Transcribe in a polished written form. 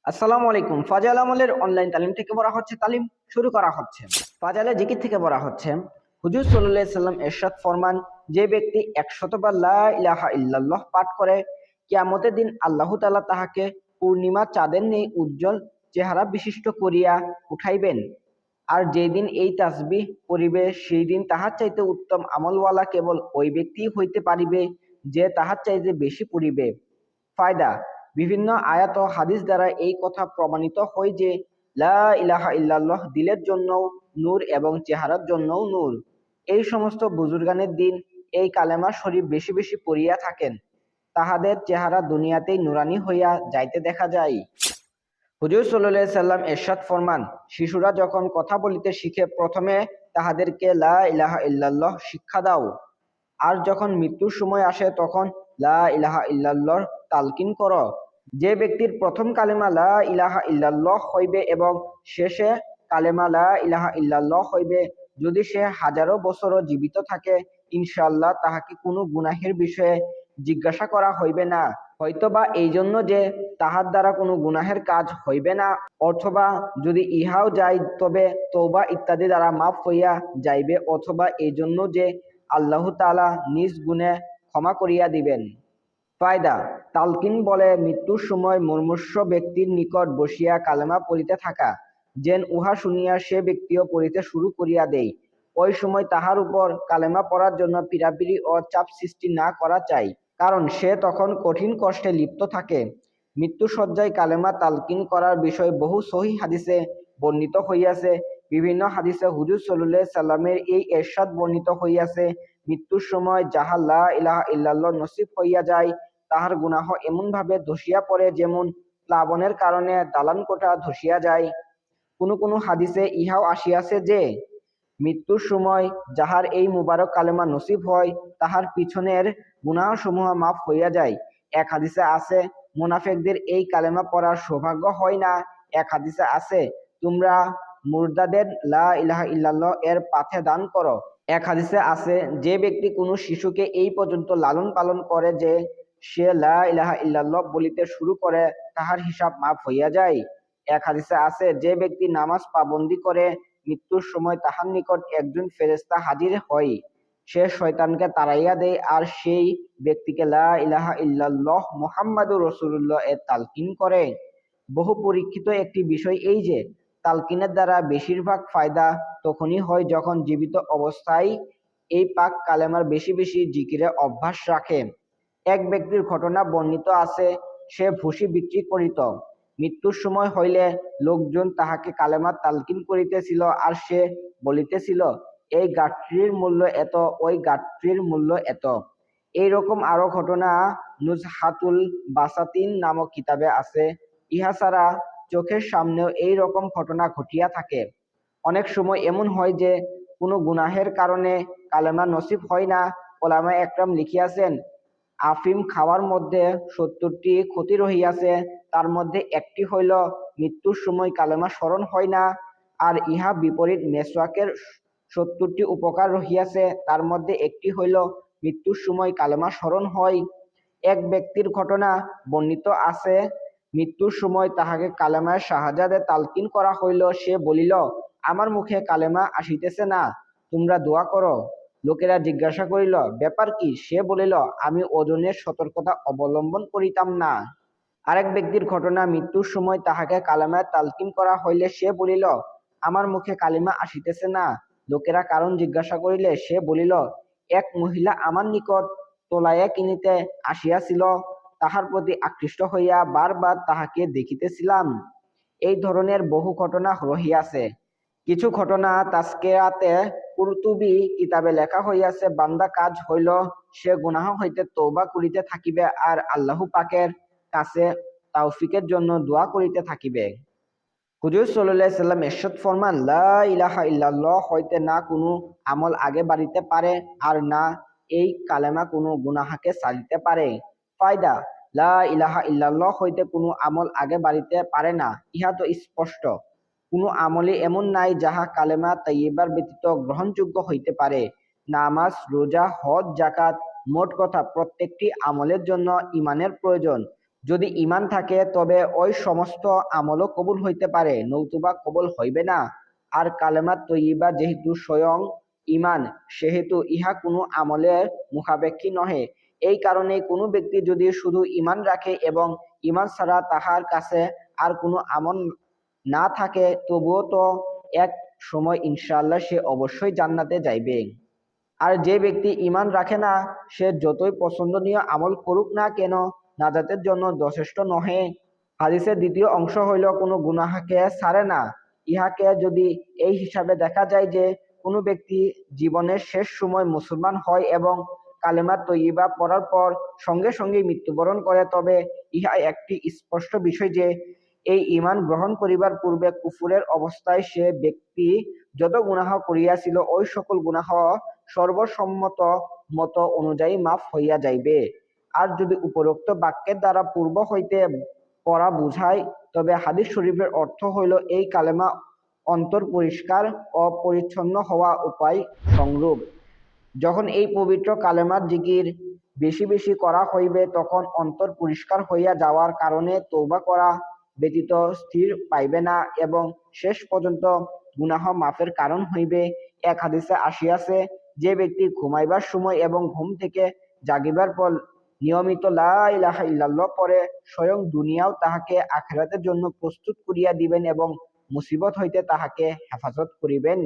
আসসালামু আলাইকুম। ফাজাল আমলের অনলাইন তালিম থেকে বলা হচ্ছে, তালিম শুরু করা হচ্ছে। ফাজালে জিকির থেকে বলা হচ্ছে, হুজুর সাল্লাল্লাহু আলাইহি সাল্লাম ইরশাদ ফরমান, যে ব্যক্তি 100 বার লা ইলাহা ইল্লাল্লাহ পাঠ করে, কিয়ামতের দিন আল্লাহ তাআলা তাহাকে পূর্ণিমা চাঁদের ন্যায় উজ্জ্বল চেহারা বিশিষ্ট করিয়া উঠাইবেন। আর যেদিন এই তাসবিহ পড়িবে, সেই দিন তাহার চাইতে উত্তম আমলওয়ালা কেবল ওই ব্যক্তিই হইতে পারিবে, যে তাহার চাইতে বেশি পড়িবে। ফায়দা: বিভিন্ন আয়াত ও হাদিস দ্বারা এই কথা প্রমাণিত হয় যে লা ইলাহা ইল্লাল্লাহ দিলের জন্যও নূর এবং চেহারার জন্যও নূর। এই সমস্ত বুজুর্গানের দিন এই কালেমা শরীফ বেশি বেশি পড়িয়া থাকেন, তাহাদের চেহারা দুনিয়াতেই নুরানি হইয়া যাইতে দেখা যায়। হুজুর সাল্লাল্লাহু আলাইহি সাল্লাম ইরশাদ ফরমান, শিশুরা যখন কথা বলিতে শিখে, প্রথমে তাহাদেরকে লা ইলাহা ইল্লাল্লাহ শিক্ষা দাও। আর যখন মৃত্যুর সময় আসে, তখন লা ইলাহা ইল্লাল্লাহর তালকিন করো। যে ব্যক্তির প্রথম কালেমা লা ইলাহা ইল্লাল্লাহ হইবে এবং শেষে কালেমা লা ইলাহা ইল্লাল্লাহ হইবে, যদি সে হাজারো বছরও জীবিত থাকে, ইনশাআল্লাহ তাহাকে কোনো গুনাহের বিষয়ে জিজ্ঞাসা করা হইবে না। হয়তোবা এই জন্য যে তাহার দ্বারা কোনো গুনাহের কাজ হইবে না, অথবা যদি ইহাও যায় তবে তওবা ইত্যাদি দ্বারা মাফ হইয়া যাইবে, অথবা এই জন্য যে আল্লাহ তাআলা নিজ গুণে ক্ষমা করিয়া দিবেন। ফায়দা: তালকিন বলে মৃত্যুর সময় মুমূর্ষু ব্যক্তির নিকট বসিয়া কালেমা পড়িতে থাকা, যেন উহা শুনিয়া সে ব্যক্তিও পড়িতে শুরু করিয়া দেয়। ওই সময় তাহার উপর কালেমা পড়ার জন্য পীড়াপিড়ি ও চাপ সৃষ্টি না করা চাই, কারণ সে তখন কঠিন কষ্টে লিপ্ত থাকে। মৃত্যুসজ্জায় কালেমা তালকিন করার বিষয় বহু সহিহ হাদিসে বর্ণিত হইয়াছে। বিভিন্ন হাদিসে হুজুর সাল্লাল্লাহু আলাইহি সাল্লামের এই ইরশাদ বর্ণিত হইয়াছে, মৃত্যুর সময় যাহার লা ইলাহা ইল্লাল্লাহ নসিব হইয়া যায়, তাহার গুনাহ এমন ভাবে ধসিয়া পড়ে, যেমন প্লাবনের কারণে দালান কোঠা ধসিয়া যায়। কোন কোন হাদিসে ইহাও আসিয়াছে যে, মৃত্যুর সময় যাহার এই মুবারক কালেমা নসিব হয়, তাহার পিছনের গুনাহসমূহ মাফ হইয়া যায়। এক হাদিসে আছে, মুনাফিকদের এই কালেমা পড়ার সৌভাগ্য হয় না। এক হাদিসে আছে, তোমরা মুর্দাদের লা ইলাহা ইল্লাল্লাহ এর পাথে দান করো। এক হাদিসে আছে, যে ব্যক্তি কোনো শিশুকে এই পর্যন্ত লালন পালন করে যে সে লা ইলাহা ইল্লাল্লাহ বলিতে শুরু করে, তাহার হিসাব মাফ হইয়া যায়। এক হাদিসে আছে, যে ব্যক্তি নামাজ পাবন্দি করে, মৃত্যুর সময় তাহার নিকট একজন ফেরেশতা হাজির হয়, সে শয়তানকে তাড়াইয়া দেয়, আর সেই ব্যক্তিকে লা ইলাহা ইল্লাল্লাহ মুহাম্মাদুর রাসূলুল্লাহ এর তালকিন করে। বহু পরীক্ষিত একটি বিষয় এই যে, তালকিনের দ্বারা বেশিরভাগ ফায়দা তখনই হয় যখন জীবিত অবস্থায় এই পাক কালেমার বেশি বেশি জিকিরে অভ্যাস রাখে। এক ব্যক্তির ঘটনা বর্ণিত আছে, সে ভুসি বিক্রি করিত। মৃত্যুর সময় হইলে লোকজন তাহাকে কালেমা তালকিন করিতেছিল, আর সে বলিতেছিল, এই গাঠটির মূল্য এত, ওই গাঠটির মূল্য এত। এইরকম আরো ঘটনা নুজহাতুল বাসাতিন নামক কিতাবে আছে। ইহা ছাড়া চোখের সামনেও এই রকম ঘটনা ঘটিয়া থাকে। অনেক সময় এমন হয় যে কোনো গুনাহের কারণে কালেমা নসিব হয় না। ওলামায়ে একরাম লিখিয়াছেন, আফিম খাওয়ার মধ্যে 70টি ক্ষতি রহিয়াছে, তার মধ্যে একটি হইল মৃত্যুর সময় কালেমা স্মরণ হয় না। আর ইহা বিপরীত, মেসওয়াকের 70টি উপকার রহিয়াছে, তার মধ্যে একটি হইল মৃত্যুর সময় কালেমা স্মরণ হয়। এক ব্যক্তির ঘটনা বর্ণিত আছে, মৃত্যুর সময় তাহাকে কালেমায় শাহাদাতে তালকিন করা হইল। সে বলিল, আমার মুখে কালেমা আসিতেছে না, তোমরা দোয়া করো। লোকেরা জিজ্ঞাসা করিল, ব্যাপার কি? সে বলিল, আমি ওজনের সতর্কতা অবলম্বন করিতাম না। আরেক ব্যক্তির ঘটনা, মৃত্যুর সময় তাহাকে কালেমায় তালকিন করা হইলে সে বলিল, আমার মুখে কালিমা আসিতেছে না। লোকেরা কারণ জিজ্ঞাসা করিলে সে বলিল, এক মহিলা আমার নিকট তোলাইয়া কিনিতে আসিয়াছিল, তাহার প্রতি আকৃষ্ট হইয়া বারবার তাহাকে দেখিতেছিলাম। এই ধরনের বহু ঘটনা রহিয়াছে। কিছু ঘটনা তাজকিরাতে কুরতুবী কিতাবে লেখা হইয়াছে, বান্দা কাজ হইল সে গুনাহ হইতে তওবা করিতে থাকিবে আর আল্লাহ পাকের কাছে তাওফিকের জন্য দোয়া করিতে থাকিবে। হুজুর সাল্লাল্লাহু আলাইহি সাল্লাম ইরশাদ ফরমান, লা ইলাহা ইল্লাল্লাহ হইতে না কোনো আমল আগে বাড়িতে পারে, আর না এই কালেমা কোনো গুনাহকে সারিতে পারে। ফায়দা: লা ইলাহা ইল্লাল্লাহ হইতে কোনো আমল আগে বাড়িতে পারে না, ইহা তো স্পষ্ট। কোনো আমলই এমন নাই যাহা কালেমা তাইয়্যিবার ব্যতীত গ্রহণযোগ্য হইতে পারে। নামাজ, রোজা, হজ, যাকাত, মোট কথা প্রত্যেকটি আমলের জন্য ঈমানের প্রয়োজন। যদি ঈমান থাকে তবে ওই সমস্ত আমলও কবুল হইতে পারে, নতুবা কবুল হইবে না। আর কালেমা তৈয়্যিবা যেহেতু স্বয়ং ঈমান, সেহেতু ইহা কোনো আমলের মুখাপেক্ষী নহে। এই কারণে কোনো ব্যক্তি যদি শুধু ঈমান রাখে এবং ঈমান ছাড়া তাহার কাছে আর কোনো আমল না থাকে, তবুও তো এক সময় ইনশাআল্লাহ সে অবশ্যই জান্নাতে যাইবে। আর যে ব্যক্তি ঈমান রাখে না, সে যতই পছন্দনীয় আমল করুক না কেন, নাজাতের জন্য যথেষ্ট নহে। হাদিসের দ্বিতীয় অংশ হইল কোনো গুনাহকে ছাড়ে না। ইহাকে যদি এই হিসাবে দেখা যায় যে কোনো ব্যক্তি জীবনের শেষ সময় মুসলমান হয় এবং কালেমা তৈয়্যিবা পড়ার পর সঙ্গে সঙ্গে মৃত্যুবরণ করে, তবে ইহা একটি স্পষ্ট বিষয় যে এই ঈমান গ্রহণ করিবার পূর্বে কুফুরের অবস্থায় সে ব্যক্তি যত গুনাহ করিয়াছিল, ওই সকল গুনাহ সর্বসম্মত মত অনুযায়ী মাফ হইয়া যাইবে। আর যদি উপরোক্ত বাক্যের দ্বারা পূর্ব হইতে পড়া বুঝায়, তবে হাদিস শরীফের অর্থ হইল এই কালেমা অন্তর পরিষ্কার ও পরিচ্ছন্ন হওয়া উপায় সংরূপ। যখন এই পবিত্র কালেমার জিকির বেশি বেশি করা হইবে, তখন অন্তর পরিষ্কার হইয়া যাওয়ার কারণে তওবা করা ব্যতীত স্থির পাইবে না এবং শেষ পর্যন্ত গুনাহ মাফের কারণ হইবে। এক হাদিসে আসিয়াছে, যে ব্যক্তি ঘুমাইবার সময় এবং ঘুম থেকে জাগিবার পর নিয়মিত লা ইলাহা ইল্লাল্লাহ পড়ে, স্বয়ং দুনিয়াও তাহাকে আখিরাতের জন্য প্রস্তুত করিয়া দিবেন এবং মুসিবত হইতে তাহাকে হেফাজত করিবেন।